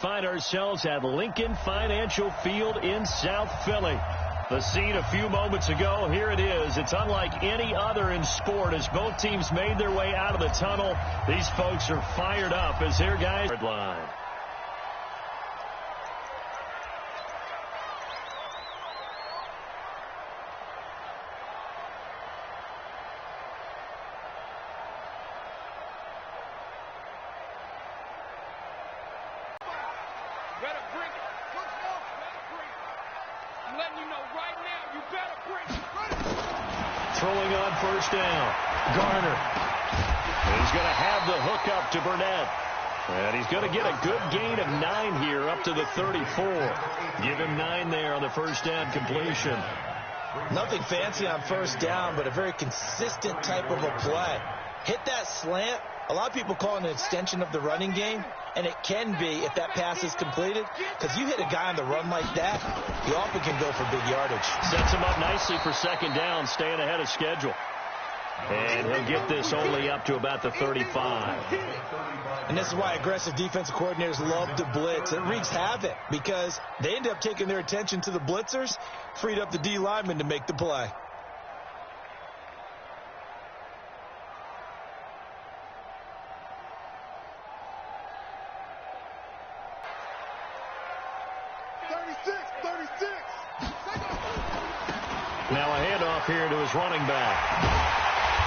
Find ourselves at Lincoln Financial Field in South Philly. The scene a few moments ago, here it is. It's unlike any other in sport as both teams made their way out of the tunnel. These folks are fired up as their guys line. Throwing on first down. Garner. He's going to have the hook up to Burnett. And he's going to get a good gain of 9 here up to the 34. Give him 9 there on the first down completion. Nothing fancy on first down, but a very consistent type of a play. Hit that slant. A lot of people call it an extension of the running game, and it can be if that pass is completed, because you hit a guy on the run like that, he often can go for big yardage. Sets him up nicely for second down, staying ahead of schedule. And he'll get this only up to about the 35. And this is why aggressive defensive coordinators love to blitz. It wreaks havoc because they end up taking their attention to the blitzers, freed up the D lineman to make the play. Now a handoff here to his running back.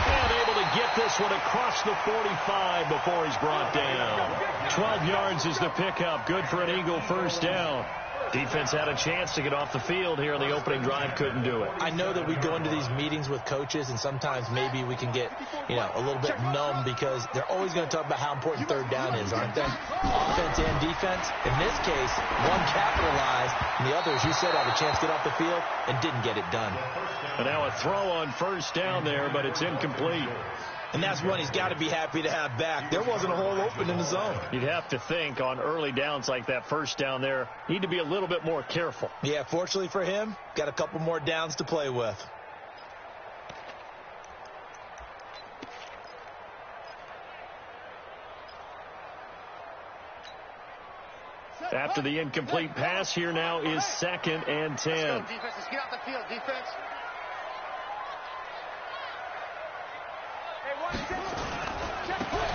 And able to get this one across the 45 before he's brought down. 12 yards is the pickup. Good for an Eagle first down. Defense had a chance to get off the field here on the opening drive. Couldn't do it. I know that we go into these meetings with coaches, and sometimes maybe we can get, a little bit numb because they're always going to talk about how important third down is, aren't they? Offense and defense. In this case, one capitalized, and the other, as you said, had a chance to get off the field and didn't get it done. And now a throw on first down there, but it's incomplete. And that's one he's got to be happy to have back. There wasn't a hole open in the zone. You'd have to think on early downs like that first down there, need to be a little bit more careful. Yeah, fortunately for him, got a couple more downs to play with. After the incomplete pass, here now is 2nd and 10. Let's go, defense. Let's get off the field, defense.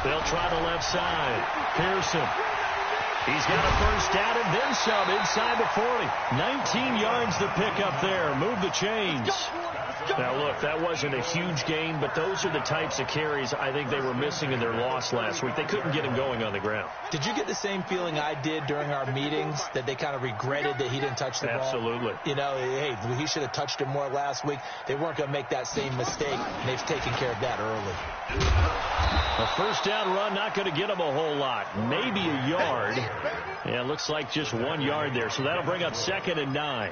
They'll try the left side. Pearson. He's got a first down and then some inside the 40. 19 yards to pick up there. Move the chains. Now, look, that wasn't a huge gain, but those are the types of carries I think they were missing in their loss last week. They couldn't get him going on the ground. Did you get the same feeling I did during our meetings, that they kind of regretted that he didn't touch the ball? Absolutely. Hey, he should have touched it more last week. They weren't going to make that same mistake, and they've taken care of that early. A first down run, not going to get him a whole lot. Maybe a yard. Yeah, looks like just 1 yard there, so that'll bring up 2nd and 9.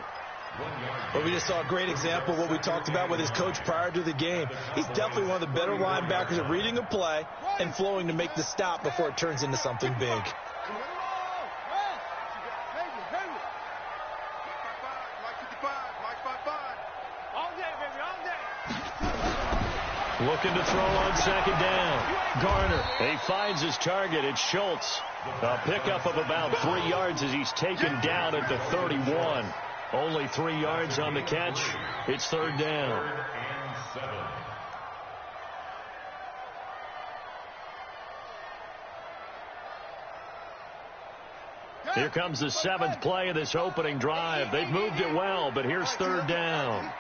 Well, we just saw a great example of what we talked about with his coach prior to the game. He's definitely one of the better linebackers at reading a play and flowing to make the stop before it turns into something big. Looking to throw on second down. Garner. He finds his target. It's Schultz. A pickup of about 3 yards as he's taken down at the 31. Only 3 yards on the catch. It's 3rd down. Here comes the 7th play of this opening drive. They've moved it well, but here's 3rd down.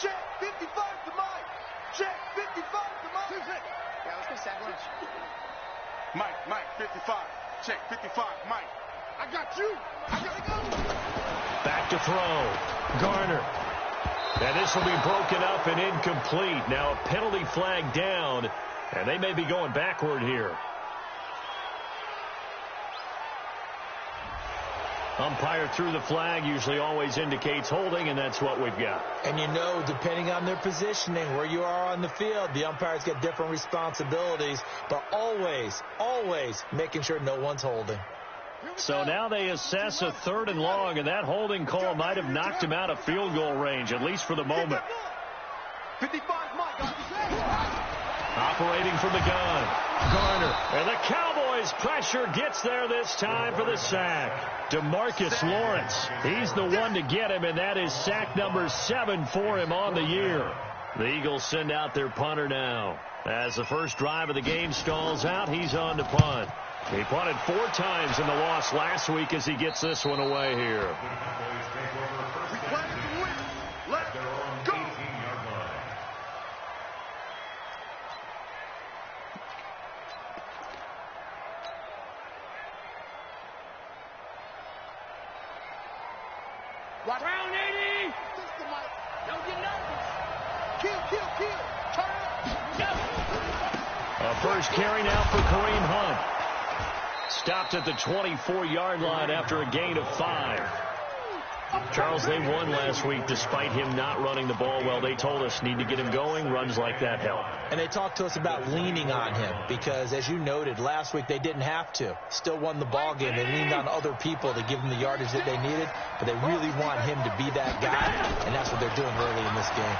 Check 55 to Mike. Check 55 to Mike. Yeah, let's go sandwich. Mike, 55. Check 55, Mike. I got you. I gotta go. Back to throw. Garner. And this will be broken up and incomplete. Now a penalty flag down, and they may be going backward here. Umpire threw the flag, usually always indicates holding, and that's what we've got. And depending on their positioning, where you are on the field, the umpires get different responsibilities, but always making sure no one's holding. So now they assess a 3rd and long, and that holding call might have knocked him out of field goal range, at least for the moment. 55, Mike. Operating from the gun. Garner. And the Cowboys his pressure gets there this time for the sack. DeMarcus Lawrence, he's the one to get him, and that is sack number 7 for him on the year. The Eagles send out their punter now. As the first drive of the game stalls out, he's on to punt. He punted 4 times in the loss last week as he gets this one away here. Let's go. Brown 80. Don't get nervous. Kill. Turn up. A first carry now for Kareem Hunt. Stopped at the 24-yard line after a gain of 5. Charles, they won last week despite him not running the ball well. They told us need to get him going. Runs like that help. And they talked to us about leaning on him because, as you noted, last week they didn't have to. Still won the ball game. They leaned on other people to give them the yardage that they needed, but they really want him to be that guy, and that's what they're doing early in this game.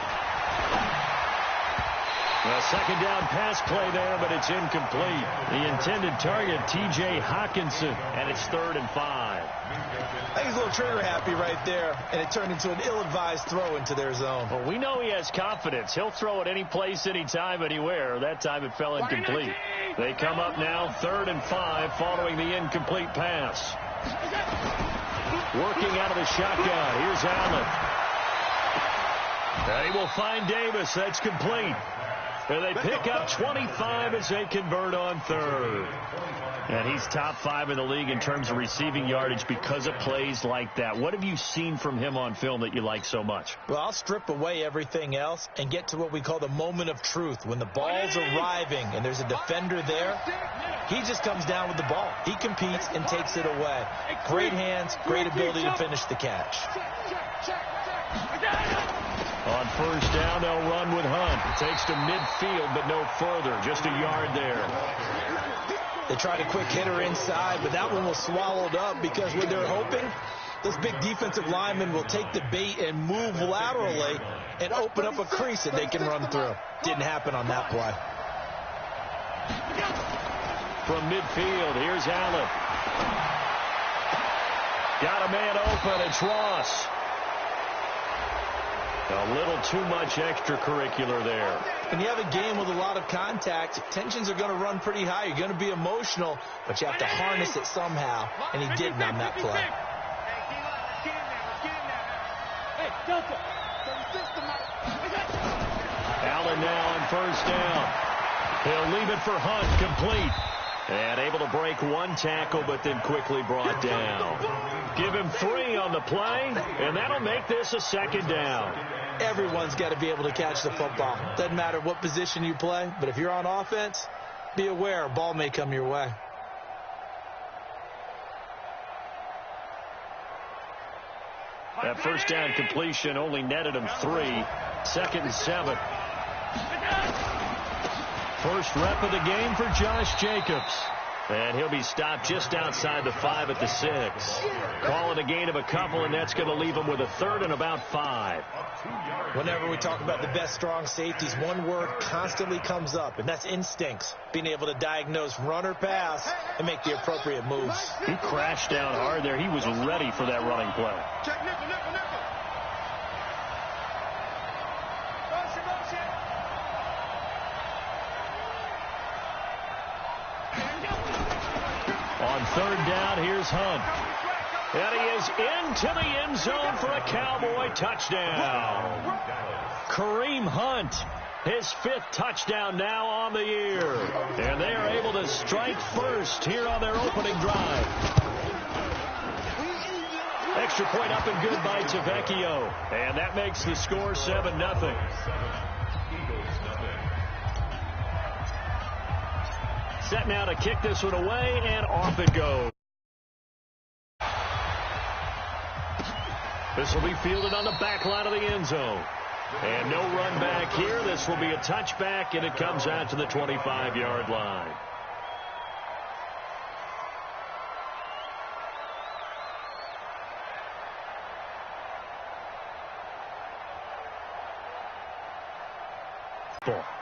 A second down pass play there, but it's incomplete. The intended target, T.J. Hockenson, and it's 3rd and 5. I think he's a little trigger happy right there, and it turned into an ill-advised throw into their zone. Well, we know he has confidence. He'll throw it any place, anytime, anywhere. That time it fell incomplete. They come up now 3rd and 5 following the incomplete pass. Working out of the shotgun. Here's Allen. They will find Davis. That's complete. And they pick up 25 as they convert on 3rd. And he's top 5 in the league in terms of receiving yardage because of plays like that. What have you seen from him on film that you like so much? Well, I'll strip away everything else and get to what we call the moment of truth. When the ball's arriving and there's a defender there, he just comes down with the ball. He competes and takes it away. Great hands, great ability to finish the catch. On first down, they'll run with Hunt. It takes to midfield, but no further. Just a yard there. They tried a quick hitter inside, but that one was swallowed up because what they're hoping, this big defensive lineman will take the bait and move laterally and open up a crease that they can run through. Didn't happen on that play. From midfield, here's Allen. Got a man open. It's Ross. A little too much extracurricular there. When you have a game with a lot of contact, tensions are going to run pretty high. You're going to be emotional, but you have to harness it somehow, and he didn't on that play. Allen now on first down. He'll leave it for Hunt, complete. And able to break one tackle, but then quickly brought down. Give him 3 on the play, and that'll make this a 2nd down. Everyone's got to be able to catch the football. Doesn't matter what position you play, but if you're on offense, be aware a ball may come your way. That first down completion only netted him 3. 2nd and 7. First rep of the game for Josh Jacobs. And he'll be stopped just outside the 5 at the 6. Call it a gain of a couple, and that's going to leave him with a 3rd and about 5. Whenever we talk about the best strong safeties, one word constantly comes up, and that's instincts. Being able to diagnose run or pass and make the appropriate moves. He crashed down hard there. He was ready for that running play. Check nickel. On 3rd down, here's Hunt. And he is into the end zone for a Cowboy touchdown. Kareem Hunt, his 5th touchdown now on the year. And they are able to strike first here on their opening drive. Extra point up and good by Tavecchio. And that makes the score 7-0. Set now to kick this one away, and off it goes. This will be fielded on the back line of the end zone. And no run back here. This will be a touchback, and it comes out to the 25-yard line.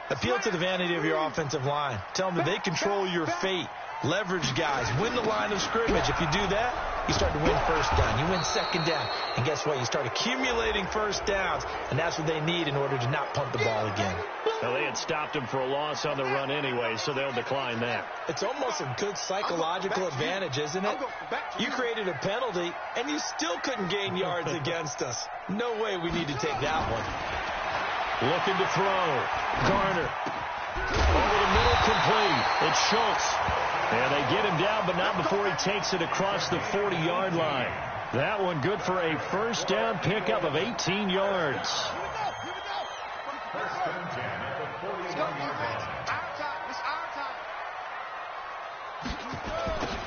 Appeal to the vanity of your offensive line. Tell them that they control your fate. Leverage guys. Win the line of scrimmage. If you do that, you start to win first down. You win second down. And guess what? You start accumulating first downs. And that's what they need in order to not punt the ball again. Well, they had stopped him for a loss on the run anyway, so they'll decline that. It's almost a good psychological advantage, isn't it? You created a penalty, and you still couldn't gain yards against us. No way we need to take that one. Looking to throw. Garner. Over the middle, complete. It's Schultz. And they get him down, but not before he takes it across the 40-yard line. That one good for a first down pickup of 18 yards.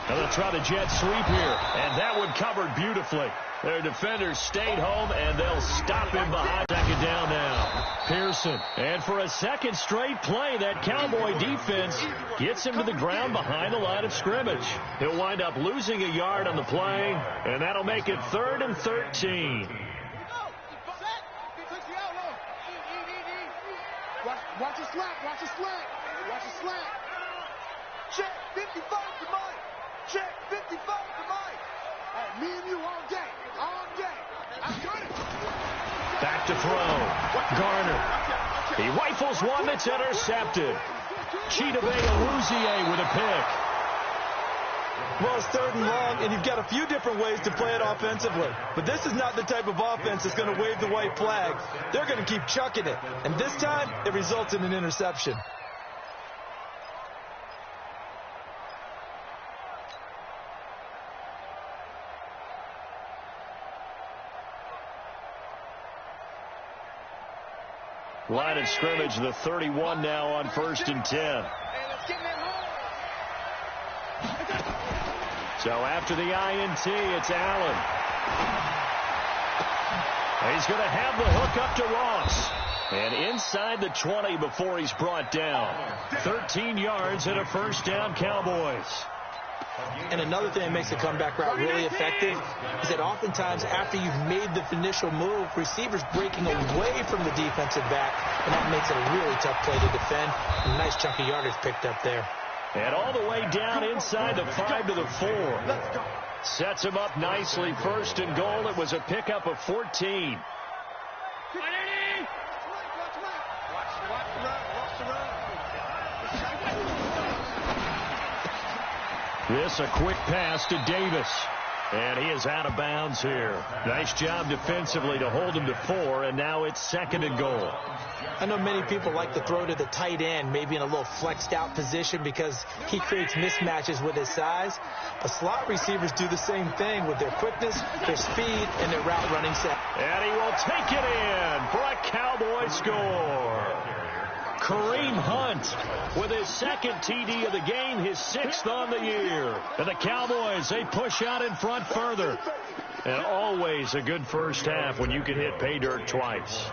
Now they'll try the jet sweep here, and that one covered beautifully. Their defenders stayed home, and they'll stop him behind. Second down now. Pearson. And for a second straight play, that Cowboy defense gets him to the ground behind the line of scrimmage. He'll wind up losing a yard on the play, and that'll make it 3rd and 13. Watch the slack. Watch the slack. Watch the slack. Check 55 to Mike. Check 55 to Mike. Hey, me and you all day. All day. I got it. Back to throw. Garner. He rifles one that's intercepted. Chidobe-Awuzie with a pick. Well, it's 3rd and long, and you've got a few different ways to play it offensively. But this is not the type of offense that's going to wave the white flag. They're going to keep chucking it. And this time, it results in an interception. Line of scrimmage, the 31 now on 1st and 10. So after the INT, it's Allen. He's going to have the hook up to Ross. And inside the 20 before he's brought down. 13 yards and a first down, Cowboys. And another thing that makes the comeback route really effective is that oftentimes after you've made the initial move, receivers breaking away from the defensive back, and that makes it a really tough play to defend. A nice chunk of yardage picked up there. And all the way down inside the 5 to the 4. Sets him up nicely. 1st and goal. It was a pickup of 14. This a quick pass to Davis. And he is out of bounds here. Nice job defensively to hold him to 4, and now it's 2nd and goal. I know many people like to throw to the tight end, maybe in a little flexed out position because he creates mismatches with his size. But slot receivers do the same thing with their quickness, their speed, and their route running set. And he will take it in for a Cowboy score. Kareem Hunt with his 2nd TD of the game, his 6th on the year. And the Cowboys, they push out in front further. And always a good first half when you can hit pay dirt twice.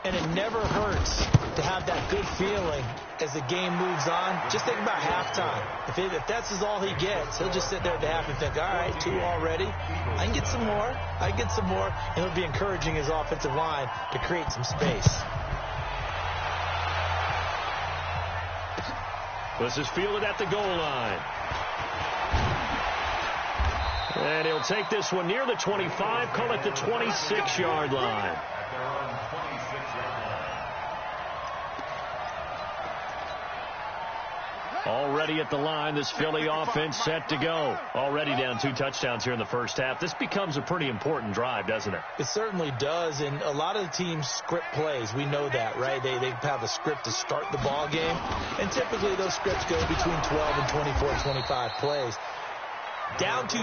And it never hurts to have that good feeling as the game moves on. Just think about halftime. If that's all he gets, he'll just sit there at the half and think, all right, 2 already. I can get some more. I can get some more. And he'll be encouraging his offensive line to create some space. This is fielded at the goal line. And he'll take this one near the 25, call it the 26-yard line. Already at the line, this Philly offense set to go. Already down 2 touchdowns here in the first half. This becomes a pretty important drive, doesn't it? It certainly does, and a lot of the teams script plays. We know that, right? They have a script to start the ball game, and typically those scripts go between 12 and 24, 25 plays. Down 2